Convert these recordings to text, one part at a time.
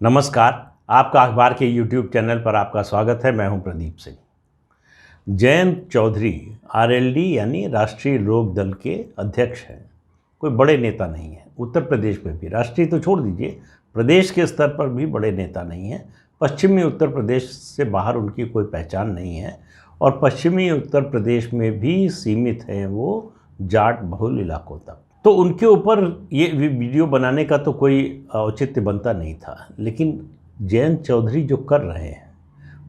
नमस्कार। आपका अखबार के YouTube चैनल पर आपका स्वागत है। मैं हूं प्रदीप सिंह। जयंत चौधरी आरएलडी यानी राष्ट्रीय लोक दल के अध्यक्ष हैं। कोई बड़े नेता नहीं है। उत्तर प्रदेश में भी, राष्ट्रीय तो छोड़ दीजिए, प्रदेश के स्तर पर भी बड़े नेता नहीं हैं। पश्चिमी उत्तर प्रदेश से बाहर उनकी कोई पहचान नहीं है और पश्चिमी उत्तर प्रदेश में भी सीमित हैं वो जाट बहुल इलाकों तक। तो उनके ऊपर ये वीडियो बनाने का तो कोई औचित्य बनता नहीं था, लेकिन जयंत चौधरी जो कर रहे हैं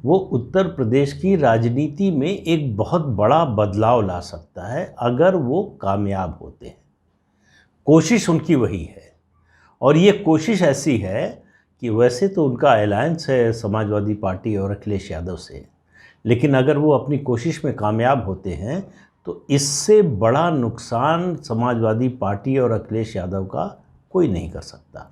वो उत्तर प्रदेश की राजनीति में एक बहुत बड़ा बदलाव ला सकता है अगर वो कामयाब होते हैं। कोशिश उनकी वही है और ये कोशिश ऐसी है कि वैसे तो उनका अलायंस है समाजवादी पार्टी और अखिलेश यादव से, लेकिन अगर वो अपनी कोशिश में कामयाब होते हैं तो इससे बड़ा नुकसान समाजवादी पार्टी और अखिलेश यादव का कोई नहीं कर सकता।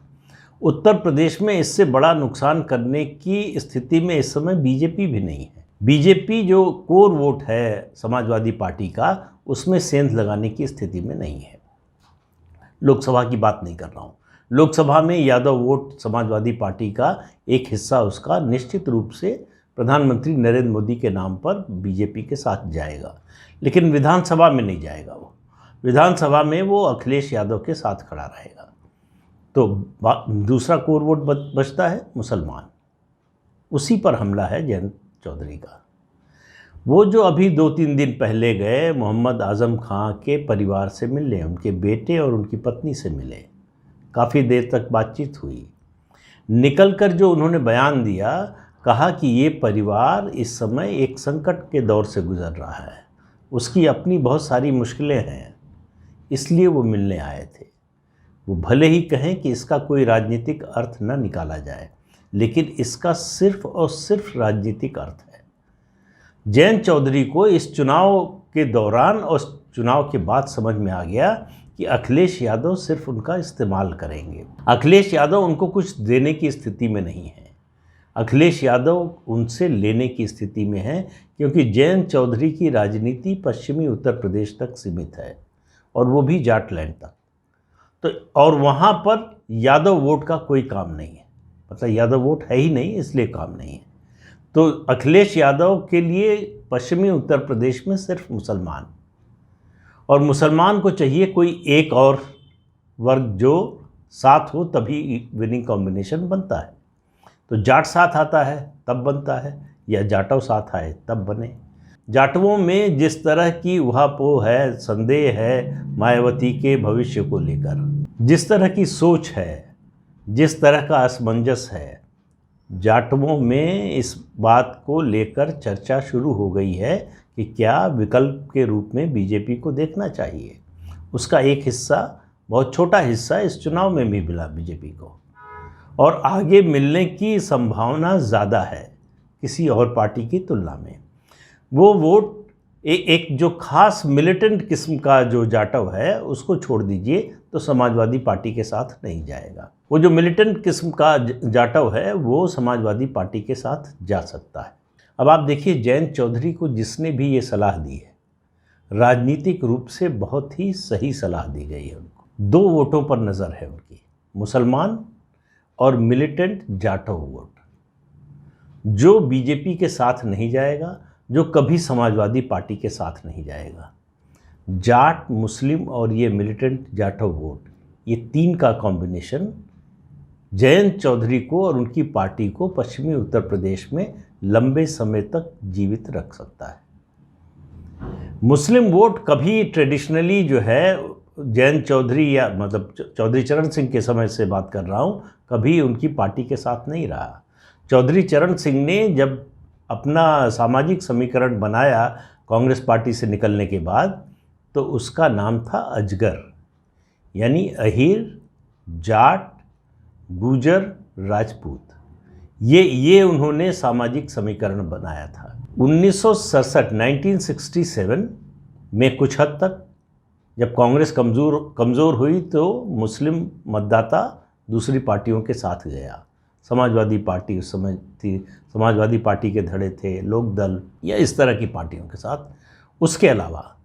उत्तर प्रदेश में इससे बड़ा नुकसान करने की स्थिति में इस समय बीजेपी भी नहीं है। बीजेपी जो कोर वोट है समाजवादी पार्टी का, उसमें सेंध लगाने की स्थिति में नहीं है। लोकसभा की बात नहीं कर रहा हूँ। लोकसभा में यादव वोट समाजवादी पार्टी का एक हिस्सा उसका निश्चित रूप से प्रधानमंत्री नरेंद्र मोदी के नाम पर बीजेपी के साथ जाएगा, लेकिन विधानसभा में नहीं जाएगा। वो विधानसभा में वो अखिलेश यादव के साथ खड़ा रहेगा। तो दूसरा कोर वोट बचता है मुसलमान। उसी पर हमला है जयंत चौधरी का। वो जो अभी 2-3 दिन पहले गए मोहम्मद आज़म खां के परिवार से मिले, उनके बेटे और उनकी पत्नी से मिले, काफ़ी देर तक बातचीत हुई। निकलकर जो उन्होंने बयान दिया, कहा कि ये परिवार इस समय एक संकट के दौर से गुजर रहा है, उसकी अपनी बहुत सारी मुश्किलें हैं, इसलिए वो मिलने आए थे। वो भले ही कहें कि इसका कोई राजनीतिक अर्थ न निकाला जाए, लेकिन इसका सिर्फ और सिर्फ राजनीतिक अर्थ है। जयंत चौधरी को इस चुनाव के दौरान और चुनाव के बाद समझ में आ गया कि अखिलेश यादव सिर्फ उनका इस्तेमाल करेंगे। अखिलेश यादव उनको कुछ देने की स्थिति में नहीं है। अखिलेश यादव उनसे लेने की स्थिति में है, क्योंकि जयंत चौधरी की राजनीति पश्चिमी उत्तर प्रदेश तक सीमित है और वो भी जाटलैंड तक। तो और वहाँ पर यादव वोट का कोई काम नहीं है, मतलब यादव वोट है ही नहीं, इसलिए काम नहीं है। तो अखिलेश यादव के लिए पश्चिमी उत्तर प्रदेश में सिर्फ मुसलमान, और मुसलमान को चाहिए कोई एक और वर्ग जो साथ हो, तभी विनिंग कॉम्बिनेशन बनता है। तो जाट साथ आता है तब बनता है, या जाटव साथ आए तब बने। जाटवों में जिस तरह की उहापोह है, संदेह है मायावती के भविष्य को लेकर, जिस तरह की सोच है, जिस तरह का असमंजस है, जाटवों में इस बात को लेकर चर्चा शुरू हो गई है कि क्या विकल्प के रूप में बीजेपी को देखना चाहिए। उसका एक हिस्सा, बहुत छोटा हिस्सा, इस चुनाव में भी मिला बीजेपी को, और आगे मिलने की संभावना ज़्यादा है किसी और पार्टी की तुलना में। वो वोट एक जो खास मिलिटेंट किस्म का जो जाटव है उसको छोड़ दीजिए, तो समाजवादी पार्टी के साथ नहीं जाएगा। वो जो मिलिटेंट किस्म का जाटव है वो समाजवादी पार्टी के साथ जा सकता है। अब आप देखिए, जयंत चौधरी को जिसने भी ये सलाह दी है, राजनीतिक रूप से बहुत ही सही सलाह दी गई है उनको। 2 वोटों पर नज़र है उनकी, मुसलमान और मिलिटेंट जाटव वोट, जो बीजेपी के साथ नहीं जाएगा, जो कभी समाजवादी पार्टी के साथ नहीं जाएगा। जाट, मुस्लिम और ये मिलिटेंट जाटव वोट, ये 3 का कॉम्बिनेशन जयंत चौधरी को और उनकी पार्टी को पश्चिमी उत्तर प्रदेश में लंबे समय तक जीवित रख सकता है। मुस्लिम वोट कभी ट्रेडिशनली जो है जयंत चौधरी, या मतलब चौधरी चरण सिंह के समय से बात कर रहा हूँ, कभी उनकी पार्टी के साथ नहीं रहा। चौधरी चरण सिंह ने जब अपना सामाजिक समीकरण बनाया कांग्रेस पार्टी से निकलने के बाद, तो उसका नाम था अजगर, यानी अहीर, जाट, गुजर, राजपूत। ये उन्होंने सामाजिक समीकरण बनाया था। 1967 में कुछ हद तक जब कांग्रेस कमज़ोर हुई तो मुस्लिम मतदाता दूसरी पार्टियों के साथ गया। समाजवादी पार्टी उस समय थी, समाजवादी पार्टी के धड़े थे, लोक दल या इस तरह की पार्टियों के साथ। उसके अलावा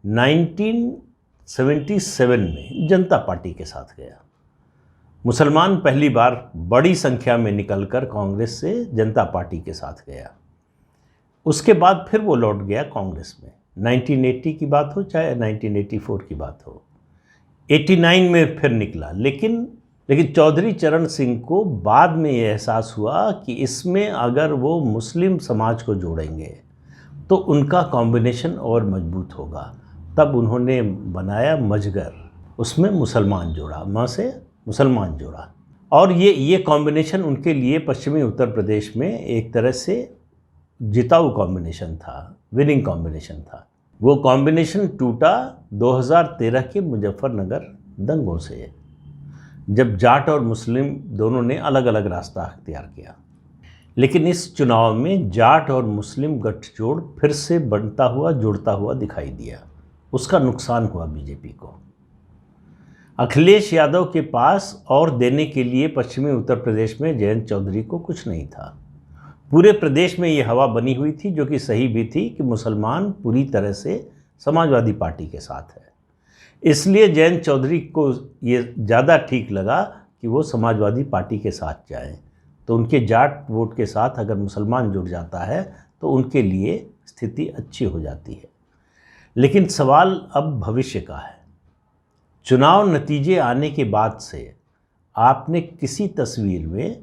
1977 में जनता पार्टी के साथ गया। मुसलमान पहली बार बड़ी संख्या में निकलकर कांग्रेस से जनता पार्टी के साथ गया। उसके बाद फिर वो लौट गया कांग्रेस में। 1980 की बात हो चाहे 1984 की बात हो, 89 में फिर निकला। लेकिन चौधरी चरण सिंह को बाद में ये एहसास हुआ कि इसमें अगर वो मुस्लिम समाज को जोड़ेंगे तो उनका कॉम्बिनेशन और मजबूत होगा। तब उन्होंने बनाया मजगर, उसमें मुसलमान जोड़ा, माँ से मुसलमान जोड़ा। और ये कॉम्बिनेशन उनके लिए पश्चिमी उत्तर प्रदेश में एक तरह से जिताऊ कॉम्बिनेशन था, विनिंग कॉम्बिनेशन था। वो कॉम्बिनेशन टूटा 2013 के मुजफ्फरनगर दंगों से, जब जाट और मुस्लिम दोनों ने अलग अलग रास्ता अख्तियार किया। लेकिन इस चुनाव में जाट और मुस्लिम गठजोड़ फिर से बनता हुआ, जुड़ता हुआ दिखाई दिया। उसका नुकसान हुआ बीजेपी को। अखिलेश यादव के पास और देने के लिए पश्चिमी उत्तर प्रदेश में जयंत चौधरी को कुछ नहीं था। पूरे प्रदेश में ये हवा बनी हुई थी, जो कि सही भी थी, कि मुसलमान पूरी तरह से समाजवादी पार्टी के साथ है। इसलिए जयंत चौधरी को ये ज़्यादा ठीक लगा कि वो समाजवादी पार्टी के साथ जाएं। तो उनके जाट वोट के साथ अगर मुसलमान जुड़ जाता है तो उनके लिए स्थिति अच्छी हो जाती है। लेकिन सवाल अब भविष्य का है। चुनाव नतीजे आने के बाद से आपने किसी तस्वीर में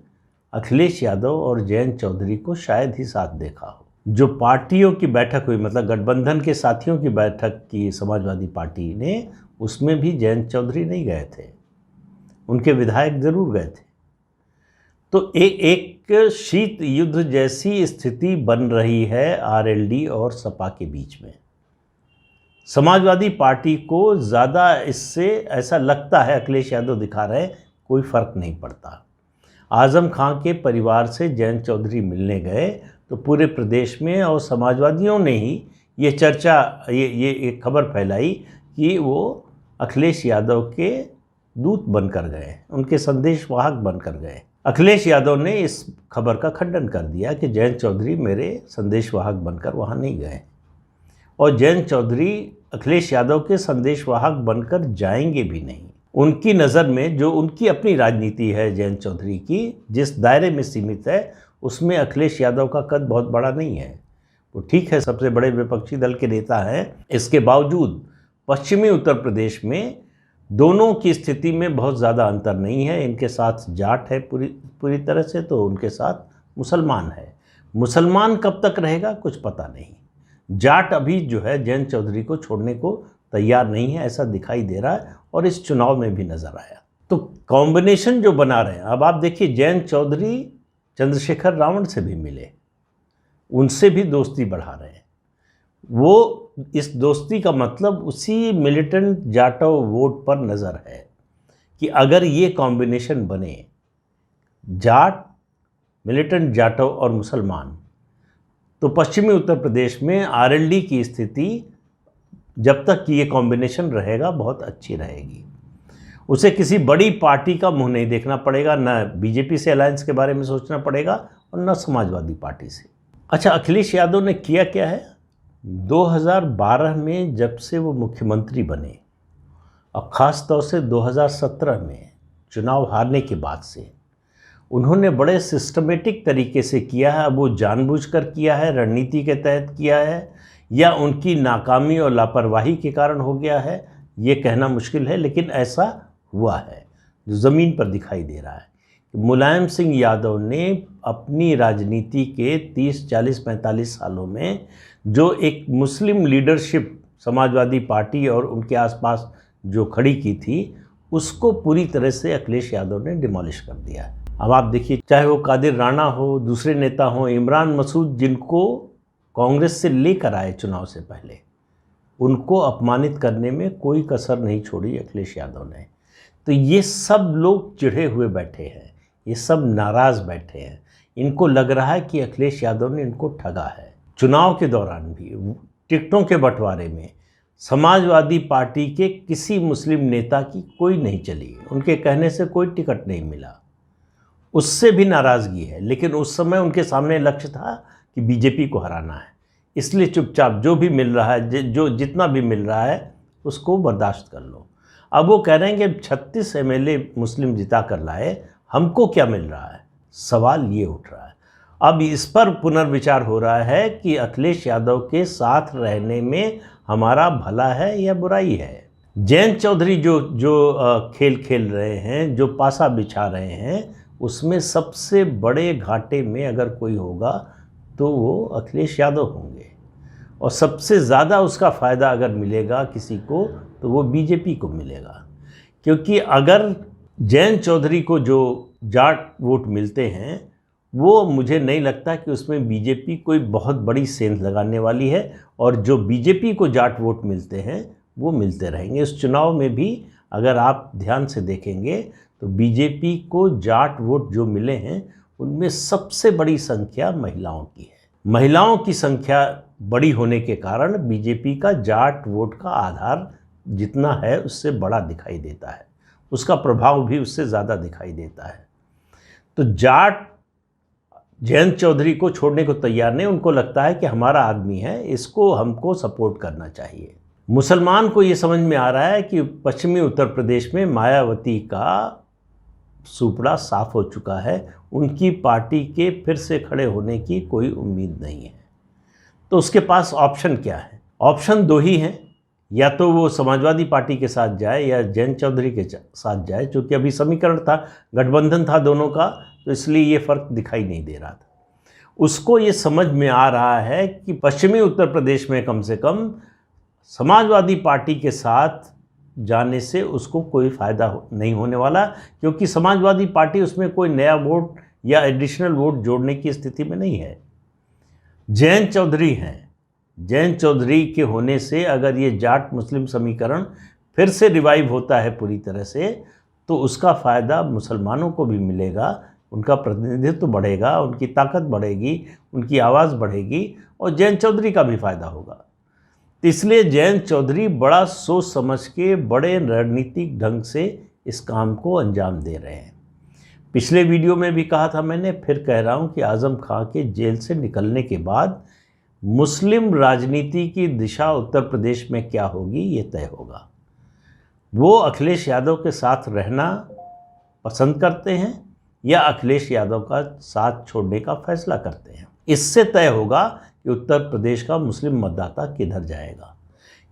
अखिलेश यादव और जयंत चौधरी को शायद ही साथ देखा हो। जो पार्टियों की बैठक हुई, मतलब गठबंधन के साथियों की बैठक की समाजवादी पार्टी ने, उसमें भी जयंत चौधरी नहीं गए थे, उनके विधायक जरूर गए थे। तो एक शीत युद्ध जैसी स्थिति बन रही है आरएलडी और सपा के बीच में। समाजवादी पार्टी को ज़्यादा इससे ऐसा लगता है, अखिलेश यादव दिखा रहे हैं, कोई फ़र्क नहीं पड़ता। आज़म खां के परिवार से जयंत चौधरी मिलने गए तो पूरे प्रदेश में और समाजवादियों ने ही ये चर्चा, ये एक खबर फैलाई कि वो अखिलेश यादव के दूत बनकर गए, उनके संदेशवाहक बनकर गए। अखिलेश यादव ने इस खबर का खंडन कर दिया कि जयंत चौधरी मेरे संदेशवाहक बनकर वहाँ नहीं गए, और जयंत चौधरी अखिलेश यादव के संदेशवाहक बनकर जाएंगे भी नहीं। उनकी नज़र में जो उनकी अपनी राजनीति है जयंत चौधरी की, जिस दायरे में सीमित है, उसमें अखिलेश यादव का कद बहुत बड़ा नहीं है। वो ठीक है, सबसे बड़े विपक्षी दल के नेता हैं, इसके बावजूद पश्चिमी उत्तर प्रदेश में दोनों की स्थिति में बहुत ज़्यादा अंतर नहीं है। इनके साथ जाट है पूरी तरह से, तो उनके साथ मुसलमान है। मुसलमान कब तक रहेगा कुछ पता नहीं। जाट अभी जो है जयंत चौधरी को छोड़ने को तैयार नहीं है, ऐसा दिखाई दे रहा है, और इस चुनाव में भी नज़र आया। तो कॉम्बिनेशन जो बना रहे हैं, अब आप देखिए, जयंत चौधरी चंद्रशेखर रावण से भी मिले, उनसे भी दोस्ती बढ़ा रहे हैं। वो इस दोस्ती का मतलब उसी मिलिटेंट जाटव वोट पर नज़र है कि अगर ये कॉम्बिनेशन बने, जाट, मिलिटेंट जाटव और मुसलमान, तो पश्चिमी उत्तर प्रदेश में आरएलडी की स्थिति जब तक कि ये कॉम्बिनेशन रहेगा बहुत अच्छी रहेगी। उसे किसी बड़ी पार्टी का मुंह नहीं देखना पड़ेगा, न बीजेपी से अलायंस के बारे में सोचना पड़ेगा और न समाजवादी पार्टी से। अच्छा, अखिलेश यादव ने किया क्या है? 2012 में जब से वो मुख्यमंत्री बने, और ख़ास तौर से 2017 में चुनाव हारने के बाद से, उन्होंने बड़े सिस्टमेटिक तरीके से किया है। अब वो जानबूझकर किया है, रणनीति के तहत किया है, या उनकी नाकामी और लापरवाही के कारण हो गया है, ये कहना मुश्किल है, लेकिन ऐसा हुआ है जो ज़मीन पर दिखाई दे रहा है। मुलायम सिंह यादव ने अपनी राजनीति के 30, 40, 45 सालों में जो एक मुस्लिम लीडरशिप समाजवादी पार्टी और उनके आसपास जो खड़ी की थी, उसको पूरी तरह से अखिलेश यादव ने डिमोलिश कर दिया है। अब आप देखिए, चाहे वो कादिर राणा हो, दूसरे नेता हो, इमरान मसूद, जिनको कांग्रेस से लेकर आए चुनाव से पहले, उनको अपमानित करने में कोई कसर नहीं छोड़ी अखिलेश यादव ने। तो ये सब लोग चिढ़े हुए बैठे हैं, ये सब नाराज़ बैठे हैं। इनको लग रहा है कि अखिलेश यादव ने इनको ठगा है। चुनाव के दौरान भी टिकटों के बंटवारे में समाजवादी पार्टी के किसी मुस्लिम नेता की कोई नहीं चली, उनके कहने से कोई टिकट नहीं मिला, उससे भी नाराज़गी है। लेकिन उस समय उनके सामने लक्ष्य था कि बीजेपी को हराना है, इसलिए चुपचाप जो भी मिल रहा है, जो जितना भी मिल रहा है, उसको बर्दाश्त कर लो। अब वो कह रहे हैं कि 36 एमएलए मुस्लिम जिता कर लाए, हमको क्या मिल रहा है? सवाल ये उठ रहा है। अब इस पर पुनर्विचार हो रहा है कि अखिलेश यादव के साथ रहने में हमारा भला है या बुराई है। जयंत चौधरी जो खेल खेल रहे हैं, जो पासा बिछा रहे हैं, उसमें सबसे बड़े घाटे में अगर कोई होगा तो वो अखिलेश यादव होंगे, और सबसे ज़्यादा उसका फ़ायदा अगर मिलेगा किसी को तो वो बीजेपी को मिलेगा। क्योंकि अगर जयंत चौधरी को जो जाट वोट मिलते हैं, वो मुझे नहीं लगता कि उसमें बीजेपी कोई बहुत बड़ी सेंध लगाने वाली है, और जो बीजेपी को जाट वोट मिलते हैं वो मिलते रहेंगे। इस चुनाव में भी अगर आप ध्यान से देखेंगे तो बीजेपी को जाट वोट जो मिले हैं उनमें सबसे बड़ी संख्या महिलाओं की है। महिलाओं की संख्या बड़ी होने के कारण बीजेपी का जाट वोट का आधार जितना है उससे बड़ा दिखाई देता है, उसका प्रभाव भी उससे ज़्यादा दिखाई देता है। तो जाट जयंत चौधरी को छोड़ने को तैयार नहीं, उनको लगता है कि हमारा आदमी है, इसको हमको सपोर्ट करना चाहिए। मुसलमान को ये समझ में आ रहा है कि पश्चिमी उत्तर प्रदेश में मायावती का सुपड़ा साफ हो चुका है, उनकी पार्टी के फिर से खड़े होने की कोई उम्मीद नहीं है। तो उसके पास ऑप्शन क्या है? ऑप्शन दो ही हैं, या तो वो समाजवादी पार्टी के साथ जाए या जयंत चौधरी के साथ जाए। चूँकि अभी समीकरण था, गठबंधन था दोनों का, तो इसलिए ये फ़र्क दिखाई नहीं दे रहा था। उसको ये समझ में आ रहा है कि पश्चिमी उत्तर प्रदेश में कम से कम समाजवादी पार्टी के साथ जाने से उसको कोई फ़ायदा नहीं होने वाला, क्योंकि समाजवादी पार्टी उसमें कोई नया वोट या एडिशनल वोट जोड़ने की स्थिति में नहीं है। जयंत चौधरी हैं, जयंत चौधरी के होने से अगर ये जाट मुस्लिम समीकरण फिर से रिवाइव होता है पूरी तरह से, तो उसका फ़ायदा मुसलमानों को भी मिलेगा, उनका प्रतिनिधित्व बढ़ेगा, उनकी ताकत बढ़ेगी, उनकी आवाज़ बढ़ेगी, और जयंत चौधरी का भी फ़ायदा होगा। तो इसलिए जयंत चौधरी बड़ा सोच समझ के, बड़े रणनीतिक ढंग से इस काम को अंजाम दे रहे हैं। पिछले वीडियो में भी कहा था मैंने, फिर कह रहा हूँ कि आज़म खां के जेल से निकलने के बाद मुस्लिम राजनीति की दिशा उत्तर प्रदेश में क्या होगी ये तय होगा। वो अखिलेश यादव के साथ रहना पसंद करते हैं या अखिलेश यादव का साथ छोड़ने का फैसला करते हैं। इससे तय होगा कि उत्तर प्रदेश का मुस्लिम मतदाता किधर जाएगा।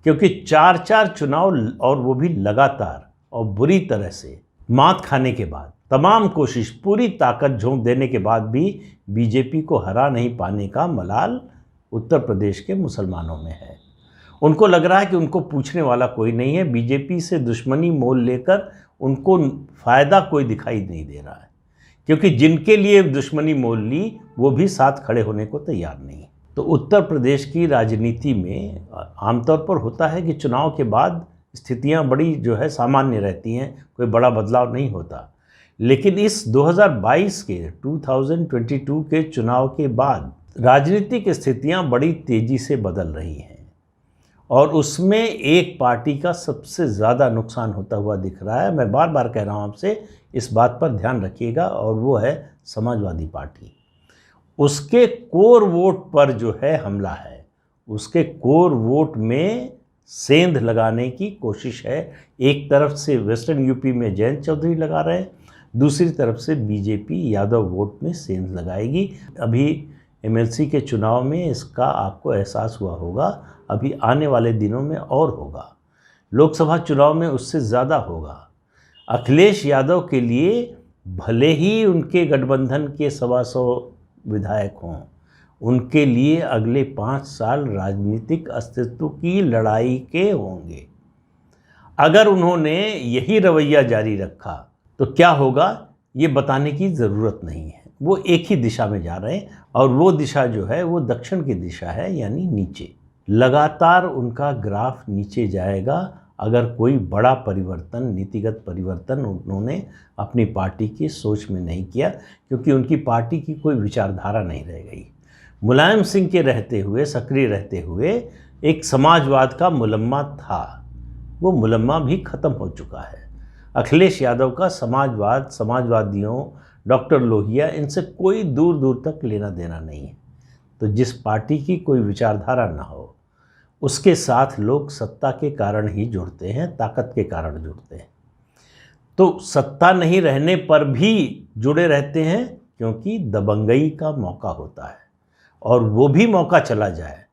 क्योंकि 4 चुनाव, और वो भी लगातार और बुरी तरह से मात खाने के बाद, तमाम कोशिश, पूरी ताकत झोंक देने के बाद भी बीजेपी को हरा नहीं पाने का मलाल उत्तर प्रदेश के मुसलमानों में है। उनको लग रहा है कि उनको पूछने वाला कोई नहीं है, बीजेपी से दुश्मनी मोल लेकर उनको फ़ायदा कोई दिखाई नहीं दे रहा है, क्योंकि जिनके लिए दुश्मनी मोल ली वो भी साथ खड़े होने को तैयार नहीं। तो उत्तर प्रदेश की राजनीति में आमतौर पर होता है कि चुनाव के बाद स्थितियां बड़ी जो है सामान्य रहती हैं, कोई बड़ा बदलाव नहीं होता। लेकिन इस 2022 के चुनाव के बाद राजनीतिक स्थितियां बड़ी तेज़ी से बदल रही हैं, और उसमें एक पार्टी का सबसे ज़्यादा नुकसान होता हुआ दिख रहा है। मैं बार बार कह रहा हूँ आपसे, इस बात पर ध्यान रखिएगा, और वो है समाजवादी पार्टी। उसके कोर वोट पर जो है हमला है, उसके कोर वोट में सेंध लगाने की कोशिश है। एक तरफ से वेस्टर्न यूपी में जयंत चौधरी लगा रहे हैं, दूसरी तरफ से बीजेपी यादव वोट में सेंध लगाएगी। अभी एमएलसी के चुनाव में इसका आपको एहसास हुआ होगा, अभी आने वाले दिनों में और होगा। लोकसभा चुनाव में उससे ज़्यादा होगा। अखिलेश यादव के लिए भले ही उनके गठबंधन के 125 विधायक हों, उनके लिए अगले 5 साल राजनीतिक अस्तित्व की लड़ाई के होंगे। अगर उन्होंने यही रवैया जारी रखा तो क्या होगा ये बताने की ज़रूरत नहीं है। वो एक ही दिशा में जा रहे हैं, और वो दिशा जो है वो दक्षिण की दिशा है, यानी नीचे। लगातार उनका ग्राफ नीचे जाएगा अगर कोई बड़ा परिवर्तन, नीतिगत परिवर्तन उन्होंने अपनी पार्टी की सोच में नहीं किया, क्योंकि उनकी पार्टी की कोई विचारधारा नहीं रह गई। मुलायम सिंह के रहते हुए, सक्रिय रहते हुए एक समाजवाद का मुलम्मा था, वो मुलम्मा भी ख़त्म हो चुका है। अखिलेश यादव का समाजवाद, समाजवादियों, डॉक्टर लोहिया, इनसे कोई दूर दूर तक लेना देना नहीं है। तो जिस पार्टी की कोई विचारधारा ना हो, उसके साथ लोग सत्ता के कारण ही जुड़ते हैं, ताकत के कारण जुड़ते हैं। तो सत्ता नहीं रहने पर भी जुड़े रहते हैं क्योंकि दबंगई का मौका होता है, और वो भी मौका चला जाए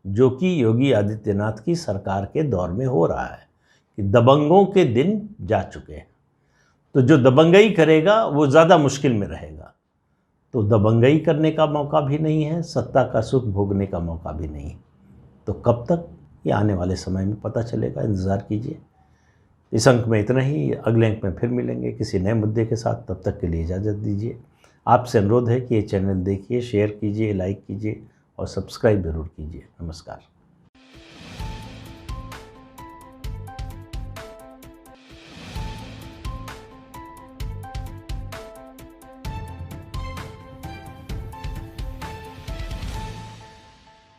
जो कि योगी आदित्यनाथ की सरकार के दौर में हो रहा है कि दबंगों के दिन जा चुके हैं। तो जो दबंगई करेगा वो ज़्यादा मुश्किल में रहेगा। तो दबंगई करने का मौका भी नहीं है, सत्ता का सुख भोगने का मौका भी नहीं है। तो कब तक, ये आने वाले समय में पता चलेगा, इंतज़ार कीजिए। इस अंक में इतना ही, अगले अंक में फिर मिलेंगे किसी नए मुद्दे के साथ। तब तक के लिए इजाज़त दीजिए। आपसे अनुरोध है कि ये चैनल देखिए, शेयर कीजिए, लाइक कीजिए और सब्सक्राइब ज़रूर कीजिए। नमस्कार।